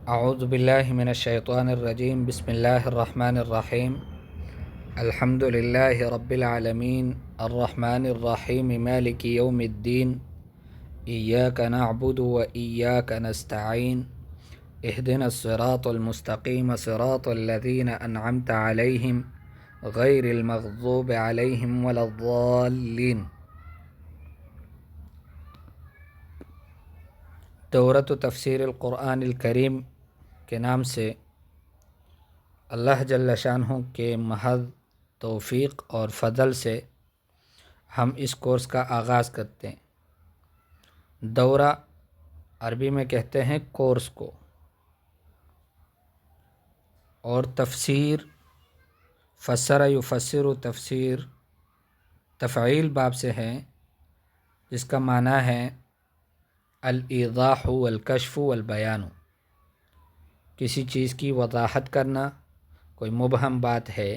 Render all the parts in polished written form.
اعوذ باللہ من الشیطان الرجیم بسم اللہ الرحمن الرحیم الحمد للہ رب العالمین الرحمن الرحیم مالک یوم الدین ایاک نعبد و ایاک نستعین اہدنا الصراط المستقیم صراط الذین انعمت علیہم غیر المغضوب علیہم ولا الضالین۔ دورۃ تفسیر القرآن الکریم کے نام سے اللہ جل شانہ کے محض توفیق اور فضل سے ہم اس کورس کا آغاز کرتے ہیں۔ دورہ عربی میں کہتے ہیں کورس کو، اور تفسیر فسر یفسر تفسیر تفعیل باب سے ہے، جس کا معنی ہے الایضاح والکشف والبیان، کسی چیز کی وضاحت کرنا، کوئی مبہم بات ہے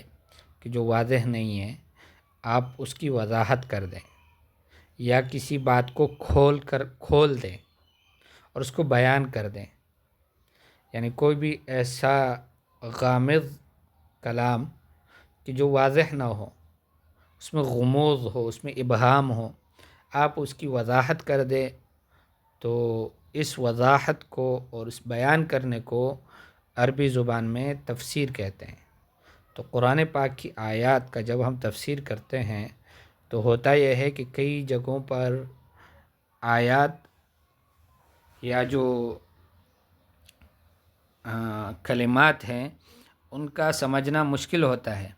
کہ جو واضح نہیں ہے آپ اس کی وضاحت کر دیں، یا کسی بات کو کھول دیں اور اس کو بیان کر دیں، یعنی کوئی بھی ایسا غامض کلام کہ جو واضح نہ ہو، اس میں غموض ہو، اس میں ابہام ہو، آپ اس کی وضاحت کر دیں، تو اس وضاحت کو اور اس بیان کرنے کو عربی زبان میں تفسیر کہتے ہیں۔ تو قرآن پاک کی آیات کا جب ہم تفسیر کرتے ہیں تو ہوتا یہ ہے کہ کئی جگہوں پر آیات یا جو کلمات ہیں ان کا سمجھنا مشکل ہوتا ہے،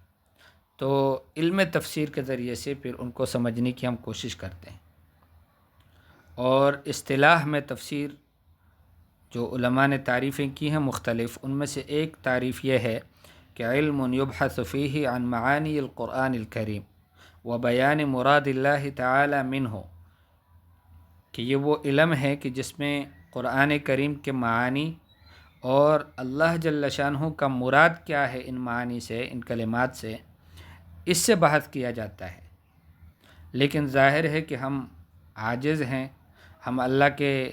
تو علم تفسیر کے ذریعے سے پھر ان کو سمجھنے کی ہم کوشش کرتے ہیں۔ اور اصطلاح میں تفسیر جو علماء نے تعریفیں کی ہیں مختلف، ان میں سے ایک تعریف یہ ہے کہ علم یبحث فیہ عن معانی القرآن الکریم و بیان مراد اللہ تعالی منہ، کہ یہ وہ علم ہے کہ جس میں قرآن کریم کے معانی اور اللہ جل شانہ کا مراد کیا ہے ان معانی سے، ان کلمات سے، اس سے بحث کیا جاتا ہے۔ لیکن ظاہر ہے کہ ہم عاجز ہیں، ہم اللہ کے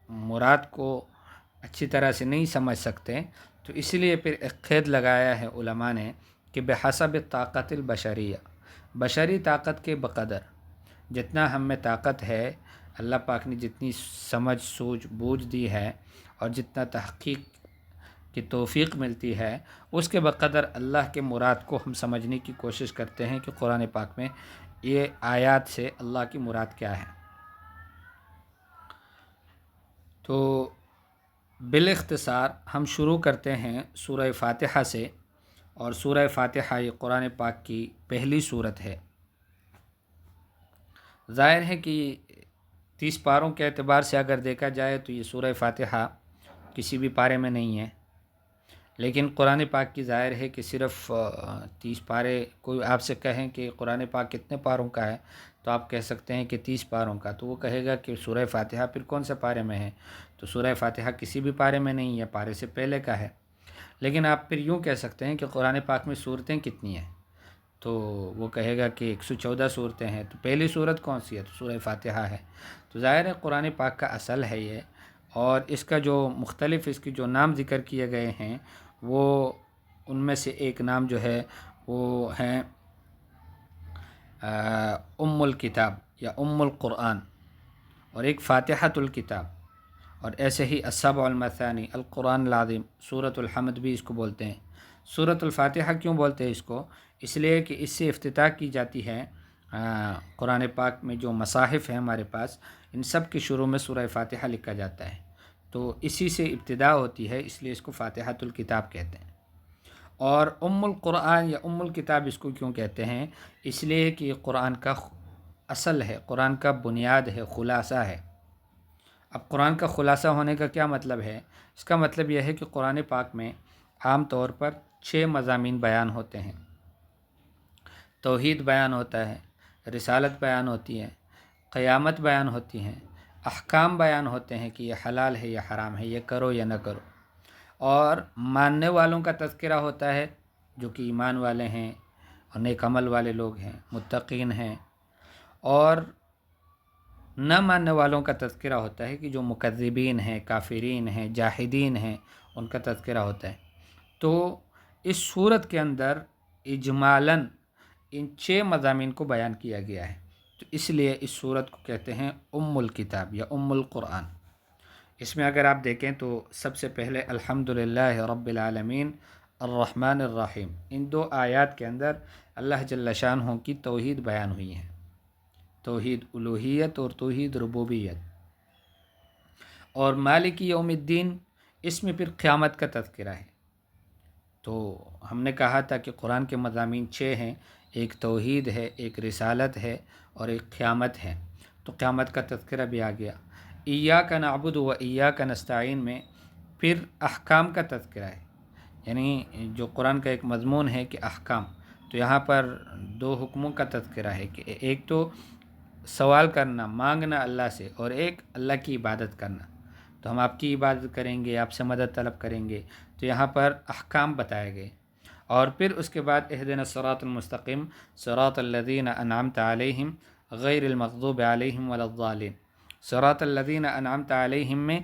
مراد کو اچھی طرح سے نہیں سمجھ سکتے، تو اس لیے پھر ایک قید لگایا ہے علماء نے کہ بحسب طاقت البشریہ، بشری طاقت کے بقدر جتنا ہم میں طاقت ہے، اللہ پاک نے جتنی سمجھ سوجھ بوجھ دی ہے اور جتنا تحقیق کی توفیق ملتی ہے، اس کے بقدر اللہ کے مراد کو ہم سمجھنے کی کوشش کرتے ہیں کہ قرآن پاک میں یہ آیات سے اللہ کی مراد کیا ہے۔ تو بالاختصار ہم شروع کرتے ہیں سورہ فاتحہ سے، اور سورہ فاتحہ یہ قرآن پاک کی پہلی سورت ہے۔ ظاہر ہے کہ 30 پاروں کے اعتبار سے اگر دیکھا جائے تو یہ سورہ فاتحہ کسی بھی پارے میں نہیں ہے، لیکن قرآن پاک کی ظاہر ہے کہ صرف 30 پارے، کوئی آپ سے کہیں کہ قرآن پاک کتنے پاروں کا ہے تو آپ کہہ سکتے ہیں کہ 30 پاروں کا، تو وہ کہے گا کہ سورہ فاتحہ پھر کون سے پارے میں ہے؟ تو سورہ فاتحہ کسی بھی پارے میں نہیں ہے، پارے سے پہلے کا ہے۔ لیکن آپ پھر یوں کہہ سکتے ہیں کہ قرآن پاک میں سورتیں کتنی ہیں؟ تو وہ کہے گا کہ 114 صورتیں ہیں، تو پہلی صورت کون سی ہے؟ تو سورہ فاتحہ ہے۔ تو ظاہر ہے قرآن پاک کا اصل ہے یہ، اور اس کا جو مختلف اس کے جو نام ذکر کیے گئے ہیں، وہ ان میں سے ایک نام جو ہے وہ ہیں ام الکتاب یا ام القرآن، اور ایک فاتحۃ الکتاب، اور ایسے ہی السبع المثانی، القرآن العظیم، سورۃ الحمد بھی اس کو بولتے ہیں۔ سورۃ الفاتحہ کیوں بولتے ہیں اس کو؟ اس لیے کہ اس سے افتتاح کی جاتی ہے۔ قرآن پاک میں جو مصاحف ہیں ہمارے پاس، ان سب کے شروع میں سورہ فاتحہ لکھا جاتا ہے، تو اسی سے ابتدا ہوتی ہے، اس لیے اس کو فاتحۃ الکتاب کہتے ہیں۔ اور ام القرآن یا ام الکتاب اس کو کیوں کہتے ہیں؟ اس لیے کہ یہ قرآن کا اصل ہے، قرآن کا بنیاد ہے، خلاصہ ہے۔ اب قرآن کا خلاصہ ہونے کا کیا مطلب ہے؟ اس کا مطلب یہ ہے کہ قرآن پاک میں عام طور پر 6 مضامین بیان ہوتے ہیں۔ توحید بیان ہوتا ہے، رسالت بیان ہوتی ہے، قیامت بیان ہوتی ہیں، احکام بیان ہوتے ہیں کہ یہ حلال ہے یا حرام ہے، یہ کرو یا نہ کرو، اور ماننے والوں کا تذکرہ ہوتا ہے جو کہ ایمان والے ہیں اور نیک عمل والے لوگ ہیں، متقین ہیں، اور نہ ماننے والوں کا تذکرہ ہوتا ہے کہ جو مکذبین ہیں، کافرین ہیں، جاحدین ہیں، ان کا تذکرہ ہوتا ہے۔ تو اس صورت کے اندر اجمالاً ان 6 مضامین کو بیان کیا گیا ہے، تو اس لیے اس صورت کو کہتے ہیں ام الکتاب یا ام القرآن۔ اس میں اگر آپ دیکھیں تو سب سے پہلے الحمدللہ رب العالمین الرحمن الرحیم، ان 2 آیات کے اندر اللہ جل شانہ کی توحید بیان ہوئی ہے، توحید الوہیت اور توحید ربوبیت۔ اور مالک یوم الدین، اس میں پھر قیامت کا تذکرہ ہے۔ تو ہم نے کہا تھا کہ قرآن کے مضامین 6 ہیں، ایک توحید ہے، ایک رسالت ہے اور ایک قیامت ہے، تو قیامت کا تذکرہ بھی آ گیا۔ ایاک نعبد و ایاک نستعین میں پھر احکام کا تذکرہ ہے، یعنی جو قرآن کا ایک مضمون ہے کہ احکام، تو یہاں پر 2 حکموں کا تذکرہ ہے کہ ایک تو سوال کرنا، مانگنا اللہ سے، اور ایک اللہ کی عبادت کرنا۔ تو ہم آپ کی عبادت کریں گے، آپ سے مدد طلب کریں گے، تو یہاں پر احکام بتائے گئے۔ اور پھر اس کے بعد اہدنا الصراط المستقیم صراط الذین انعمت علیہم غیر المغضوب علیہم ولا الضالین۔ صراط الذین انعمت علیہم میں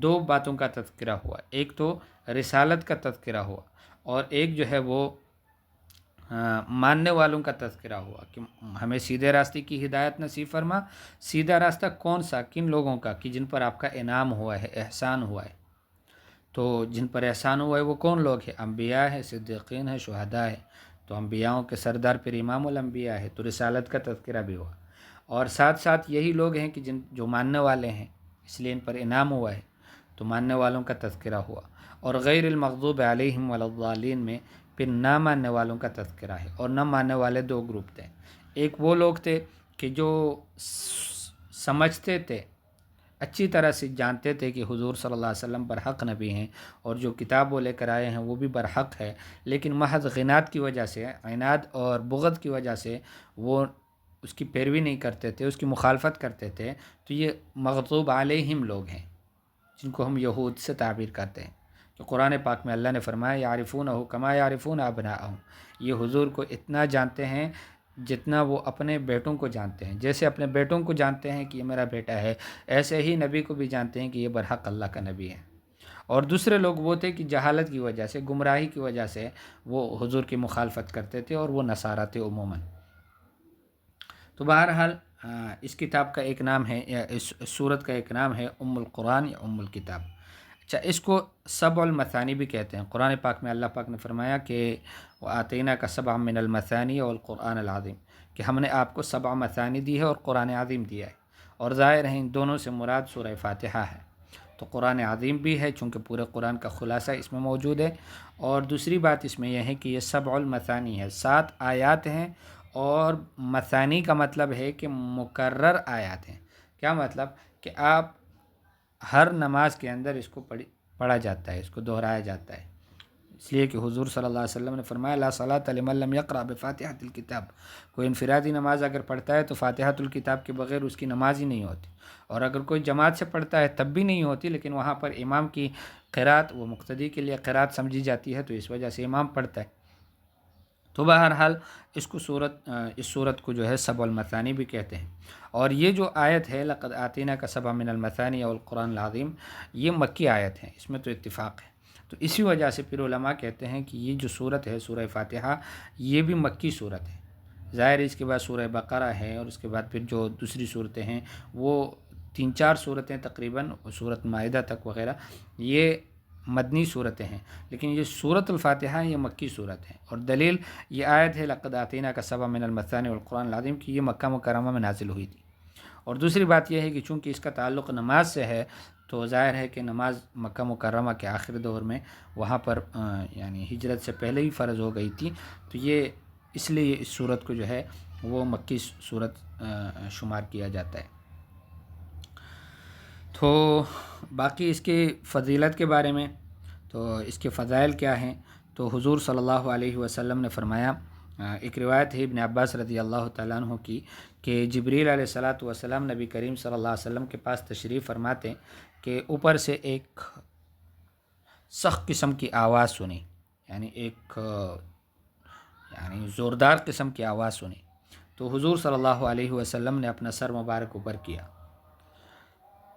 2 باتوں کا تذکرہ ہوا، ایک تو رسالت کا تذکرہ ہوا، اور ایک جو ہے وہ ماننے والوں کا تذکرہ ہوا کہ ہمیں سیدھے راستے کی ہدایت نصیب فرما۔ سیدھا راستہ کون سا، کن لوگوں کا، کہ جن پر آپ کا انعام ہوا ہے، احسان ہوا ہے۔ تو جن پر احسان ہوا ہے وہ کون لوگ ہیں؟ انبیاء ہے، صدیقین ہے، شہداء ہے۔ تو انبیاءوں کے سردار پھر امام الانبیاء ہے، تو رسالت کا تذکرہ بھی ہوا۔ اور ساتھ ساتھ یہی لوگ ہیں کہ جو ماننے والے ہیں، اس لیے ان پر انعام ہوا ہے، تو ماننے والوں کا تذکرہ ہوا۔ اور غیر المغضوب علیہم ولا الضالین میں پھر نہ ماننے والوں کا تذکرہ ہے، اور نہ ماننے والے 2 گروپ تھے۔ ایک وہ لوگ تھے کہ جو سمجھتے تھے، اچھی طرح سے جانتے تھے کہ حضور صلی اللہ علیہ وسلم برحق نبی ہیں، اور جو کتاب وہ لے کر آئے ہیں وہ بھی برحق ہے، لیکن محض عناد کی وجہ سے، عناد اور بغض کی وجہ سے وہ اس کی پیروی نہیں کرتے تھے، اس کی مخالفت کرتے تھے، تو یہ مغضوب علیہم لوگ ہیں، جن کو ہم یہود سے تعبیر کرتے ہیں۔ کہ قرآن پاک میں اللہ نے فرمایا یعرفونہ کما یعرفون ابناءہم، یہ حضور کو اتنا جانتے ہیں جتنا وہ اپنے بیٹوں کو جانتے ہیں۔ جیسے اپنے بیٹوں کو جانتے ہیں کہ یہ میرا بیٹا ہے، ایسے ہی نبی کو بھی جانتے ہیں کہ یہ برحق اللہ کا نبی ہے۔ اور دوسرے لوگ وہ تھے کہ جہالت کی وجہ سے، گمراہی کی وجہ سے وہ حضور کی مخالفت کرتے تھے، اور وہ نصارہ تھے عموماً۔ تو بہرحال اس کتاب کا ایک نام ہے، یا اس سورت کا ایک نام ہے ام القرآن یا ام الکتاب۔ اچھا، اس کو 7 المثانی بھی کہتے ہیں۔ قرآن پاک میں اللہ پاک نے فرمایا کہ وَآتَيْنَاكَ سَبْعًا مِّنَ الْمَثَانِي وَالْقُرْآنَ الْعَظِيمِ، کہ ہم نے آپ کو 7 مثانی دی ہے اور قرآن عظیم دیا ہے۔ اور ظاہر ہے ان دونوں سے مراد سورہ فاتحہ ہے۔ تو قرآن عظیم بھی ہے چونکہ پورے قرآن کا خلاصہ اس میں موجود ہے، اور دوسری بات اس میں یہ ہے کہ یہ 7 المثانی ہے، 7 آیات ہیں، اور مثانی کا مطلب ہے کہ مکرر آیات ہیں۔ کیا مطلب؟ کہ آپ ہر نماز کے اندر اس کو پڑھا جاتا ہے، اس کو دہرایا جاتا ہے، اس لیے کہ حضور صلی اللہ علیہ وسلم نے فرمایا لا صلاۃ لمن لم یقرأ بفاتحۃ الکتاب، کوئی انفرادی نماز اگر پڑھتا ہے تو فاتحۃ الکتاب کے بغیر اس کی نماز ہی نہیں ہوتی، اور اگر کوئی جماعت سے پڑھتا ہے تب بھی نہیں ہوتی، لیکن وہاں پر امام کی قرات وہ مقتدی کے لیے قرات سمجھی جاتی ہے، تو اس وجہ سے امام پڑھتا ہے۔ تو بہرحال اس صورت کو جو ہے 7 المثانی بھی کہتے ہیں۔ اور یہ جو آیت ہے لقد آتیناک سبعا من المثانی والقرآن العظیم، یہ مکی آیت ہے، اس میں تو اتفاق ہے۔ تو اسی وجہ سے پھر علماء کہتے ہیں کہ یہ جو صورت ہے سورہ فاتحہ، یہ بھی مکی صورت ہے۔ ظاہر اس کے بعد سورہ بقرہ ہے، اور اس کے بعد پھر جو دوسری صورتیں ہیں وہ 3-4 صورتیں تقریباً، سورۃ مائدہ تک وغیرہ، یہ مدنی صورتیں ہیں، لیکن یہ سورۃ الفاتحہ یہ مکی صورت ہے۔ اور دلیل یہ آیت ہے لقد آتیناک سبعا من المثانی والقرآن العظیم، کہ یہ مکہ مکرمہ میں نازل ہوئی تھی۔ اور دوسری بات یہ ہے کہ چونکہ اس کا تعلق نماز سے ہے، تو ظاہر ہے کہ نماز مکہ مکرمہ کے آخری دور میں وہاں پر یعنی ہجرت سے پہلے ہی فرض ہو گئی تھی، تو یہ اس لیے اس صورت کو جو ہے وہ مکی صورت شمار کیا جاتا ہے۔ تو باقی اس کی فضیلت کے بارے میں، تو اس کے فضائل کیا ہیں، تو حضور صلی اللہ علیہ وسلم نے فرمایا، ایک روایت ہے ابن عباس رضی اللہ تعالیٰ عنہ کی، کہ جبریل علیہ الصلاۃ والسلام نبی کریم صلی اللہ علیہ وسلم کے پاس تشریف فرماتے کہ اوپر سے ایک سخت قسم کی آواز سنی، یعنی ایک زوردار قسم کی آواز سنی۔ تو حضور صلی اللہ علیہ وسلم نے اپنا سر مبارک اوپر کیا،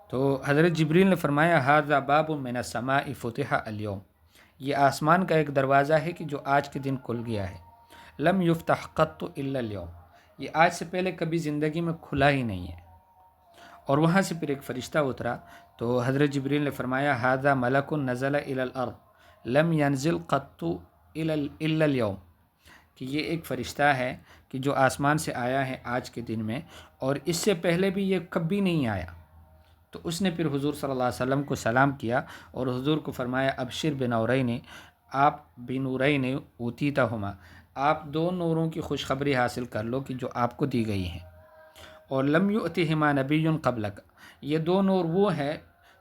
تو حضرت جبریل نے فرمایا ھذا باب من السماء فتح اليوم، یہ آسمان کا ایک دروازہ ہے کہ جو آج کے دن کھل گیا ہے، لم یفتح قط الا اليوم، یہ آج سے پہلے کبھی زندگی میں کھلا ہی نہیں ہے۔ اور وہاں سے پھر ایک فرشتہ اترا تو حضرت جبریل نے فرمایا ھذا ملک نزل الى الارض لم ينزل قط الا اليوم، کہ یہ ایک فرشتہ ہے کہ جو آسمان سے آیا ہے آج کے دن میں، اور اس سے پہلے بھی یہ کبھی نہیں آیا۔ تو اس نے پھر حضور صلی اللہ علیہ وسلم کو سلام کیا اور حضور کو فرمایا ابشر بنورین، آپ بنورین اوتیتہما، آپ دو نوروں کی خوشخبری حاصل کر لو کہ جو آپ کو دی گئی ہیں، اور لم یؤتہما نبی قبلک، یہ دو نور وہ ہے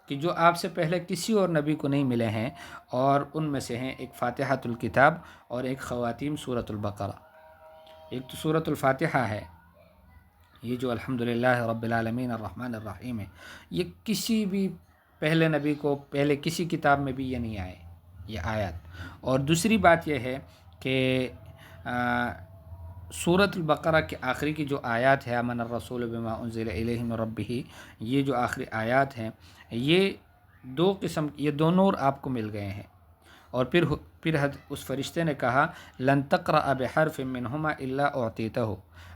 کہ جو آپ سے پہلے کسی اور نبی کو نہیں ملے ہیں، اور ان میں سے ہیں ایک فاتحۃ الکتاب اور ایک خواتیم سورۃ البقرہ۔ ایک تو سورۃ الفاتحہ ہے، یہ جو الحمدللہ رب العالمین الرحمن الرحیم ہے، یہ کسی بھی پہلے نبی کو پہلے کسی کتاب میں بھی یہ نہیں آئے یہ آیات۔ اور دوسری بات یہ ہے کہ سورۃ البقرہ کے آخری کی جو آیات ہے آمن الرسول بما انزل الیہ من ربہ، یہ جو آخری آیات ہیں، یہ یہ دو نور آپ کو مل گئے ہیں۔ اور پھر اس فرشتے نے کہا لن تقرأ بحرف منہما الا اعطیتہ،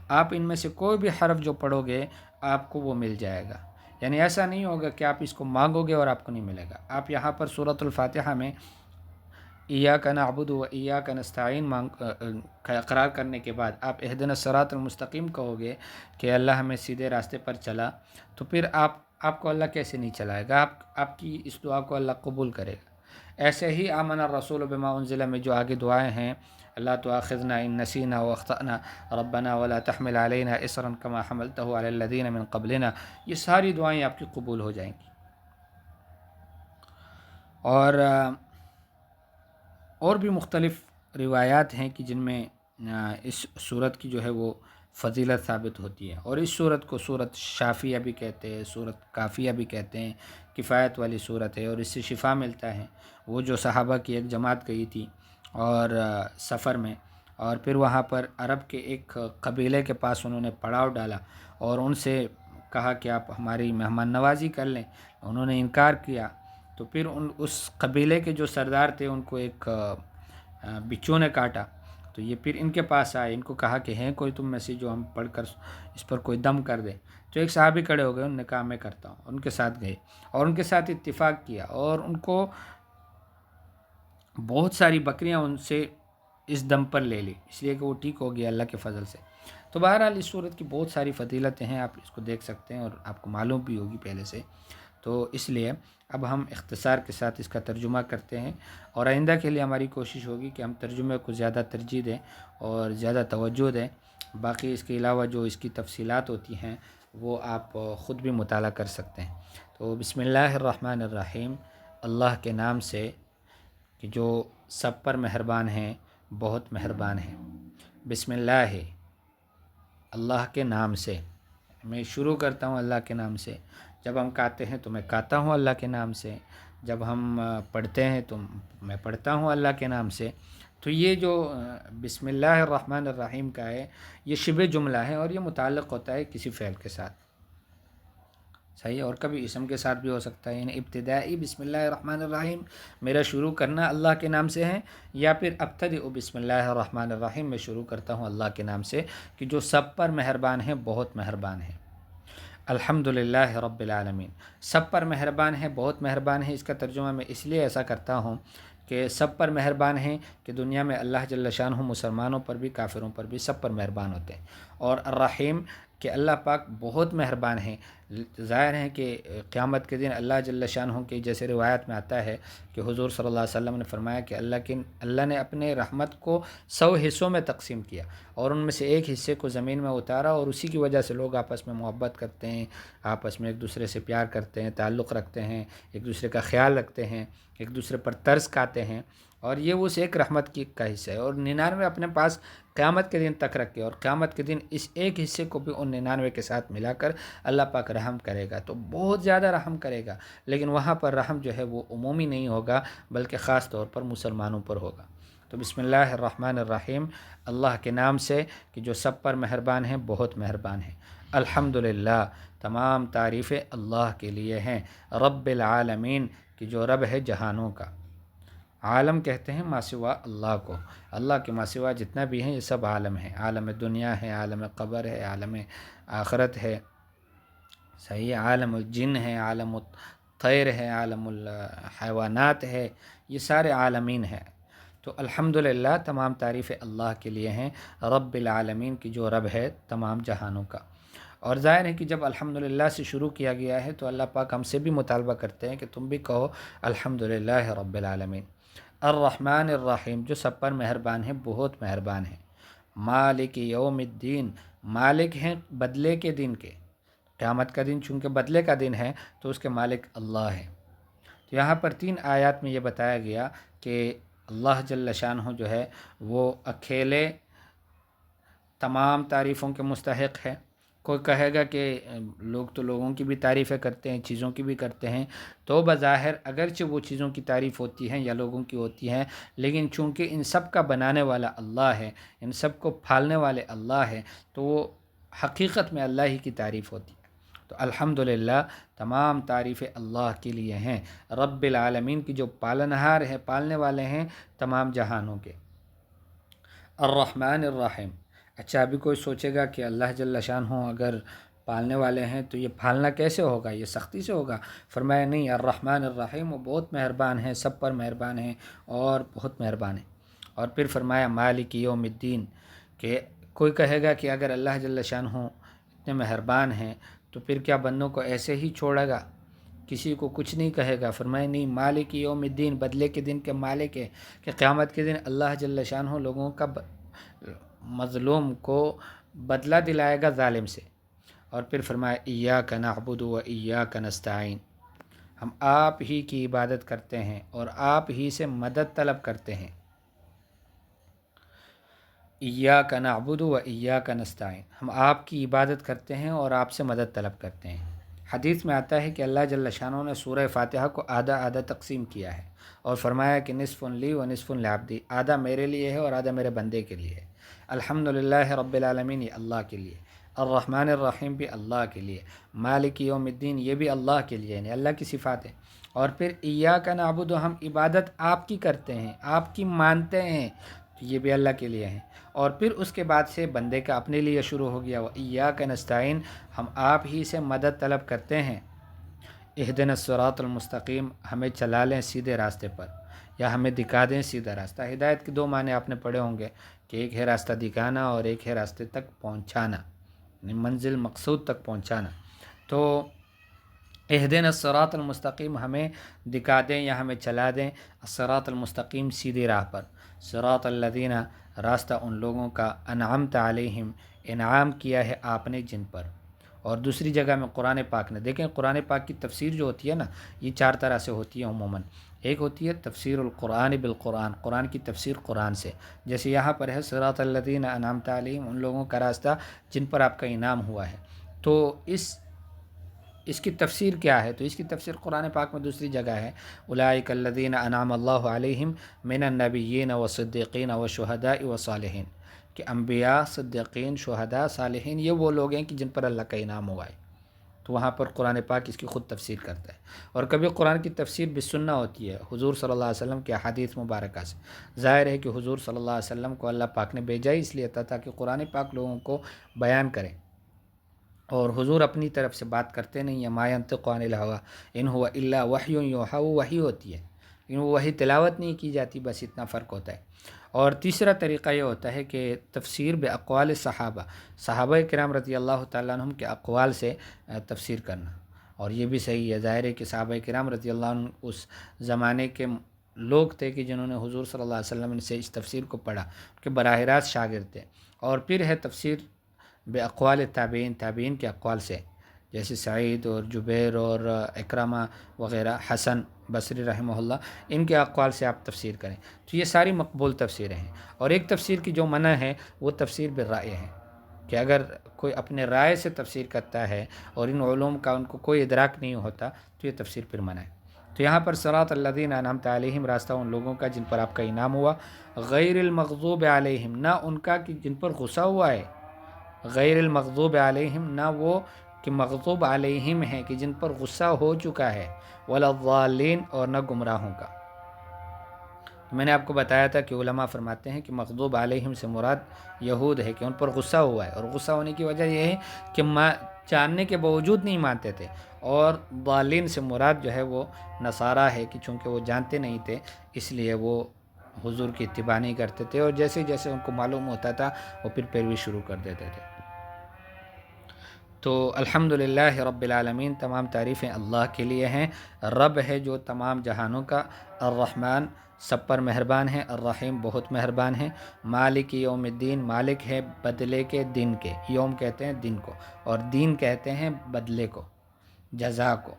آپ ان میں سے کوئی بھی حرف جو پڑھو گے آپ کو وہ مل جائے گا، یعنی ایسا نہیں ہوگا کہ آپ اس کو مانگو گے اور آپ کو نہیں ملے گا۔ آپ یہاں پر سورۃ الفاتحہ میں ایاک نعبد و ایاک نستعین قرار کرنے کے بعد آپ اہدنا الصراط المستقیم کہو گے کہ اللہ ہمیں سیدھے راستے پر چلا، تو پھر آپ کو اللہ کیسے نہیں چلائے گا، آپ کی اس دعا کو اللہ قبول کرے گا۔ ایسے ہی آمن الرسول بما انزل میں جو آگے دعائیں ہیں، اللہ تؤاخذنا ان نسینا واخطأنا ربنا ولا تحمل علینا اصرا کما حملتہ علی الذین من قبلنا، یہ ساری دعائیں آپ کی قبول ہو جائیں گی۔ اور بھی مختلف روایات ہیں کہ جن میں اس صورت کی جو ہے وہ فضیلت ثابت ہوتی ہے، اور اس صورت کو صورت شافیہ بھی کہتے ہیں، صورت کافیہ بھی کہتے ہیں، کفایت والی صورت ہے، اور اس سے شفا ملتا ہے۔ وہ جو صحابہ کی ایک جماعت گئی تھی اور سفر میں، اور پھر وہاں پر عرب کے ایک قبیلے کے پاس انہوں نے پڑاؤ ڈالا اور ان سے کہا کہ آپ ہماری مہمان نوازی کر لیں، انہوں نے انکار کیا۔ تو پھر اس قبیلے کے جو سردار تھے ان کو ایک بچھو نے کاٹا، تو یہ پھر ان کے پاس آئے، ان کو کہا کہ ہیں کوئی تم میں سے جو ہم پڑھ کر اس پر کوئی دم کر دے۔ تو ایک صحابی کھڑے ہو گئے، انہوں نے کہا میں کرتا ہوں، ان کے ساتھ گئے اور ان کے ساتھ اتفاق کیا، اور ان کو بہت ساری بکریاں ان سے اس دم پر لے لی، اس لیے کہ وہ ٹھیک ہو گیا اللہ کے فضل سے۔ تو بہرحال اس صورت کی بہت ساری فضیلتیں ہیں، آپ اس کو دیکھ سکتے ہیں اور آپ کو معلوم بھی ہوگی پہلے سے۔ تو اس لیے اب ہم اختصار کے ساتھ اس کا ترجمہ کرتے ہیں، اور آئندہ کے لیے ہماری کوشش ہوگی کہ ہم ترجمے کو زیادہ ترجیح دیں اور زیادہ توجہ دیں۔ باقی اس کے علاوہ جو اس کی تفصیلات ہوتی ہیں وہ آپ خود بھی مطالعہ کر سکتے ہیں۔ تو بسم اللہ الرحمن الرحیم، اللہ کے نام سے کہ جو سب پر مہربان ہیں، بہت مہربان ہیں۔ بسم اللہ، اللہ کے نام سے، میں شروع کرتا ہوں اللہ کے نام سے۔ جب ہم کہتے ہیں تو میں کہتا ہوں اللہ کے نام سے، جب ہم پڑھتے ہیں تو میں پڑھتا ہوں اللہ کے نام سے۔ تو یہ جو بسم اللہ الرحمن الرحیم کا ہے، یہ شبہ جملہ ہے اور یہ متعلق ہوتا ہے کسی فعل کے ساتھ، صحیح، اور کبھی اسم کے ساتھ بھی ہو سکتا ہے، یعنی ابتدائی بسم اللہ الرحمن الرحیم میرا شروع کرنا اللہ کے نام سے ہے، یا پھر ابتدئ بسم اللہ الرحمن الرحیم میں شروع کرتا ہوں اللہ کے نام سے کہ جو سب پر مہربان ہے، بہت مہربان ہے۔ الحمدللہ رب العالمین، سب پر مہربان ہے، بہت مہربان ہے، اس کا ترجمہ میں اس لیے ایسا کرتا ہوں کہ سب پر مہربان ہیں کہ دنیا میں اللہ جل شانہ مسلمانوں پر بھی کافروں پر بھی سب پر مہربان ہوتے ہیں، اور الرحیم کہ اللہ پاک بہت مہربان ہیں۔ ظاہر ہے کہ قیامت کے دن اللہ جل شانہ کے جیسے روایت میں آتا ہے کہ حضور صلی اللہ علیہ وسلم نے فرمایا کہ اللہ نے اپنے رحمت کو 100 حصوں میں تقسیم کیا، اور ان میں سے ایک حصے کو زمین میں اتارا، اور اسی کی وجہ سے لوگ آپس میں محبت کرتے ہیں، آپس میں ایک دوسرے سے پیار کرتے ہیں، تعلق رکھتے ہیں، ایک دوسرے کا خیال رکھتے ہیں، ایک دوسرے پر ترس کھاتے ہیں، اور یہ اس ایک رحمت کا حصہ ہے۔ اور 99 اپنے پاس قیامت کے دن تک رکھے، اور قیامت کے دن اس ایک حصے کو بھی ان 99 کے ساتھ ملا کر اللہ پاک رحم کرے گا، تو بہت زیادہ رحم کرے گا، لیکن وہاں پر رحم جو ہے وہ عمومی نہیں ہوگا بلکہ خاص طور پر مسلمانوں پر ہوگا۔ تو بسم اللہ الرحمن الرحیم، اللہ کے نام سے کہ جو سب پر مہربان ہیں، بہت مہربان ہیں۔ الحمدللہ، تمام تعریفیں اللہ کے لیے ہیں، رب العالمین کہ جو رب ہے جہانوں کا۔ عالم کہتے ہیں ما سوا اللہ کو، اللہ کے ما سوا جتنا بھی ہیں یہ سب عالم ہیں، عالم دنیا ہے، عالم قبر ہے، عالم آخرت ہے، صحیح، عالم الجن ہے، عالم الطیر ہے، عالم الحیوانات ہے، یہ سارے عالمین ہیں۔ تو الحمدللہ تمام تعریفیں اللہ کے لیے ہیں، رب العالمین کی جو رب ہے تمام جہانوں کا۔ اور ظاہر ہے کہ جب الحمدللہ سے شروع کیا گیا ہے تو اللہ پاک ہم سے بھی مطالبہ کرتے ہیں کہ تم بھی کہو الحمدللہ رب العالمین۔ الرحمن الرحیم جو سب پر مہربان ہے، بہت مہربان ہے۔ مالک یوم الدین مالک ہیں بدلے کے دن کے، قیامت کا دن چونکہ بدلے کا دن ہے تو اس کے مالک اللہ ہے۔ تو یہاں پر 3 آیات میں یہ بتایا گیا کہ اللہ جل شانہ جو ہے وہ اکیلے تمام تعریفوں کے مستحق ہے۔ کوئی کہے گا کہ لوگ تو لوگوں کی بھی تعریفیں کرتے ہیں، چیزوں کی بھی کرتے ہیں، تو بظاہر اگرچہ وہ چیزوں کی تعریف ہوتی ہیں یا لوگوں کی ہوتی ہیں، لیکن چونکہ ان سب کا بنانے والا اللہ ہے، ان سب کو پھالنے والے اللہ ہے، تو وہ حقیقت میں اللہ ہی کی تعریف ہوتی ہے۔ تو الحمدللہ تمام تعریفیں اللہ کے لیے ہیں، رب العالمین کی جو پالنہار ہے، پالنے والے ہیں تمام جہانوں کے۔ الرحمن الرحیم، اچھا ابھی کوئی سوچے گا کہ اللہ جل شانہ اگر پالنے والے ہیں تو یہ پالنا کیسے ہوگا، یہ سختی سے ہوگا؟ فرمایا نہیں، الرحمن الرحیم وہ بہت مہربان ہیں، سب پر مہربان ہیں اور بہت مہربان ہیں۔ اور پھر فرمایا مالک یوم الدین کہ کوئی کہے گا کہ اگر اللہ جل شانہ اتنے مہربان ہیں تو پھر کیا بندوں کو ایسے ہی چھوڑے گا، کسی کو کچھ نہیں کہے گا؟ فرمائے نہیں، مالک یوم الدین بدلے کے دن کے مالک ہے، کہ قیامت کے دن اللہ جل شانہ لوگوں کا مظلوم کو بدلہ دلائے گا ظالم سے۔ اور پھر فرمایا ایاک نعبد و ایاک نستعین، ہم آپ ہی کی عبادت کرتے ہیں اور آپ ہی سے مدد طلب کرتے ہیں۔ ایاک نعبد و ایاک نستعین، ہم آپ کی عبادت کرتے ہیں اور آپ سے مدد طلب کرتے ہیں۔ حدیث میں آتا ہے کہ اللہ جل شانہ نے سورہ فاتحہ کو آدھا آدھا تقسیم کیا ہے اور فرمایا کہ نصف لی و نصف لعبدی، آدھا میرے لیے ہے اور آدھا میرے بندے کے لیے ہے۔ الحمدللہ رب العالمین یہ اللہ کے لیے، الرحمن الرحیم بھی اللہ کے لیے، مالک یوم الدین یہ بھی اللہ کے لیے، یعنی اللہ کی صفات ہے۔ اور پھر ایاک نعبد، ہم عبادت آپ کی کرتے ہیں، آپ کی مانتے ہیں، تو یہ بھی اللہ کے لیے ہیں۔ اور پھر اس کے بعد سے بندے کا اپنے لیے شروع ہو گیا، وَإِيَّاكَ نَسْتَعِينُ، ہم آپ ہی سے مدد طلب کرتے ہیں۔ اهدنا الصراط المستقیم، ہمیں چلا لیں سیدھے راستے پر یا ہمیں دکھا دیں سیدھا راستہ۔ ہدایت کے 2 معنی آپ نے پڑھے ہوں گے کہ ایک ہے راستہ دکھانا اور ایک ہے راستے تک پہنچانا، منزل مقصود تک پہنچانا۔ تو اهدنا الصراط المستقیم، ہمیں دکھا دیں یا ہمیں چلا دیں الصراط المستقیم سیدھی راہ پر، صراط الذین، راستہ ان لوگوں کا انعمت علیہم، انعام کیا ہے آپ نے جن پر۔ اور دوسری جگہ میں قرآن پاک نے، دیکھیں قرآن پاک کی تفسیر جو ہوتی ہے نا، یہ 4 طرح سے ہوتی ہے عموماً۔ ایک ہوتی ہے تفسیر القرآن بالقرآن، قرآن کی تفسیر قرآن سے، جیسے یہاں پر ہے صراط الذین انعمت علیہم، ان لوگوں کا راستہ جن پر آپ کا انعام ہوا ہے۔ تو اس کی تفسیر کیا ہے؟ تو اس کی تفسیر قرآن پاک میں دوسری جگہ ہے، اولئک الذین انعم اللہ علیہم من النبیین والصدیقین والشہداء والصالحین، کہ انبیاء، صدیقین، شہداء، صالحین یہ وہ لوگ ہیں کہ جن پر اللہ کا انعام ہوا ہے۔ تو وہاں پر قرآن پاک اس کی خود تفسیر کرتا ہے۔ اور کبھی قرآن کی تفسیر بالسنہ ہوتی ہے، حضور صلی اللہ علیہ وسلم کے احادیث مبارکہ سے۔ ظاہر ہے کہ حضور صلی اللہ علیہ وسلم کو اللہ پاک نے بھیجا ہی اس لیے تھا کہ قرآن پاک لوگوں کو بیان کریں، اور حضور اپنی طرف سے بات کرتے نہیں ہیں، ما ینطق عن الہوی ان هو الا وحی یوحی، وہ وحی ہوتی ہے لیکن وہ وحی تلاوت نہیں کی جاتی، بس اتنا فرق ہوتا ہے۔ اور تیسرا طریقہ یہ ہوتا ہے کہ تفسیر باقوال صحابہ، صحابہ کرام رضی اللہ تعالیٰ عنہم کے اقوال سے تفسیر کرنا، اور یہ بھی صحیح ہے۔ ظاہر ہے کہ صحابہ کرام رضی اللہ عنہ اس زمانے کے لوگ تھے کہ جنہوں نے حضور صلی اللہ علیہ وسلم سے اس تفسیر کو پڑھا، کہ براہ راست شاگرد تھے۔ اور پھر ہے تفسیر باقوال تابعین، تابعین کے اقوال سے، جیسے سعید اور جبیر اور اکرمہ وغیرہ، حسن بصری رحمہ اللہ، ان کے اقوال سے آپ تفسیر کریں۔ تو یہ ساری مقبول تفسیریں ہیں۔ اور ایک تفسیر کی جو منع ہے وہ تفسیر بالرائے ہے، کہ اگر کوئی اپنے رائے سے تفسیر کرتا ہے اور ان علوم کا ان کو کوئی ادراک نہیں ہوتا تو یہ تفسیر پھر منع ہے۔ تو یہاں پر صراط الذین انعمت علیہم، راستہ ان لوگوں کا جن پر آپ کا انعام ہوا، غیر المغضوب علیہم، نہ ان کا کہ جن پر غصہ ہوا ہے، غیر المغضوب علیہم، نہ وہ کہ مغضوب علیہم ہیں کہ جن پر غصہ ہو چکا ہے، ولا الضالین، اور نہ گمراہوں کا۔ میں نے آپ کو بتایا تھا کہ علماء فرماتے ہیں کہ مغضوب علیہم سے مراد یہود ہے کہ ان پر غصہ ہوا ہے، اور غصہ ہونے کی وجہ یہ ہے کہ جاننے کے باوجود نہیں مانتے تھے، اور ضالین سے مراد جو ہے وہ نصارہ ہے کہ چونکہ وہ جانتے نہیں تھے اس لیے وہ حضور کی اتباع نہیں کرتے تھے، اور جیسے جیسے ان کو معلوم ہوتا تھا وہ پھر پیروی شروع کر دیتے تھے۔ تو الحمدللہ رب العالمین، تمام تعریفیں اللہ کے لیے ہیں۔ رب ہے جو تمام جہانوں کا، الرحمن سب پر مہربان ہے، الرحیم بہت مہربان ہے، مالک یوم الدین، مالک ہے بدلے کے دن کے، یوم کہتے ہیں دن کو، اور دین کہتے ہیں بدلے کو، جزا کو۔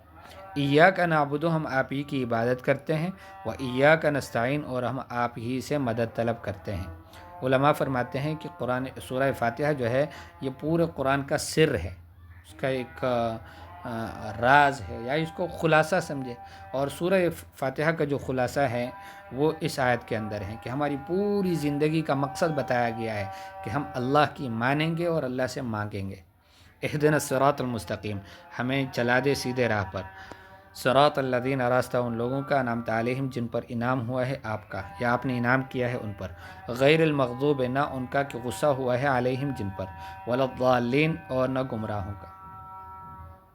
ایاک نعبد، ہم آپ ہی کی عبادت کرتے ہیں، و ایاک نستعین، اور ہم آپ ہی سے مدد طلب کرتے ہیں۔ علماء فرماتے ہیں کہ سورہ فاتحہ جو ہے یہ پورے قرآن کا سر ہے، اس کا ایک راز ہے، یا اس کو خلاصہ سمجھے، اور سورہ فاتحہ کا جو خلاصہ ہے وہ اس آیت کے اندر ہے کہ ہماری پوری زندگی کا مقصد بتایا گیا ہے کہ ہم اللہ کی مانیں گے اور اللہ سے مانگیں گے۔ اہدنا الصراط المستقیم، ہمیں چلا دے سیدھے راہ پر۔ صراط الذین، راستہ ان لوگوں کا انعمت علیہم جن پر انعام ہوا ہے آپ کا، یا آپ نے انعام کیا ہے ان پر، غیر المغضوب، نہ ان کا کہ غصہ ہوا ہے علیہم جن پر، ولا الضالین، اور نہ گمراہوں کا۔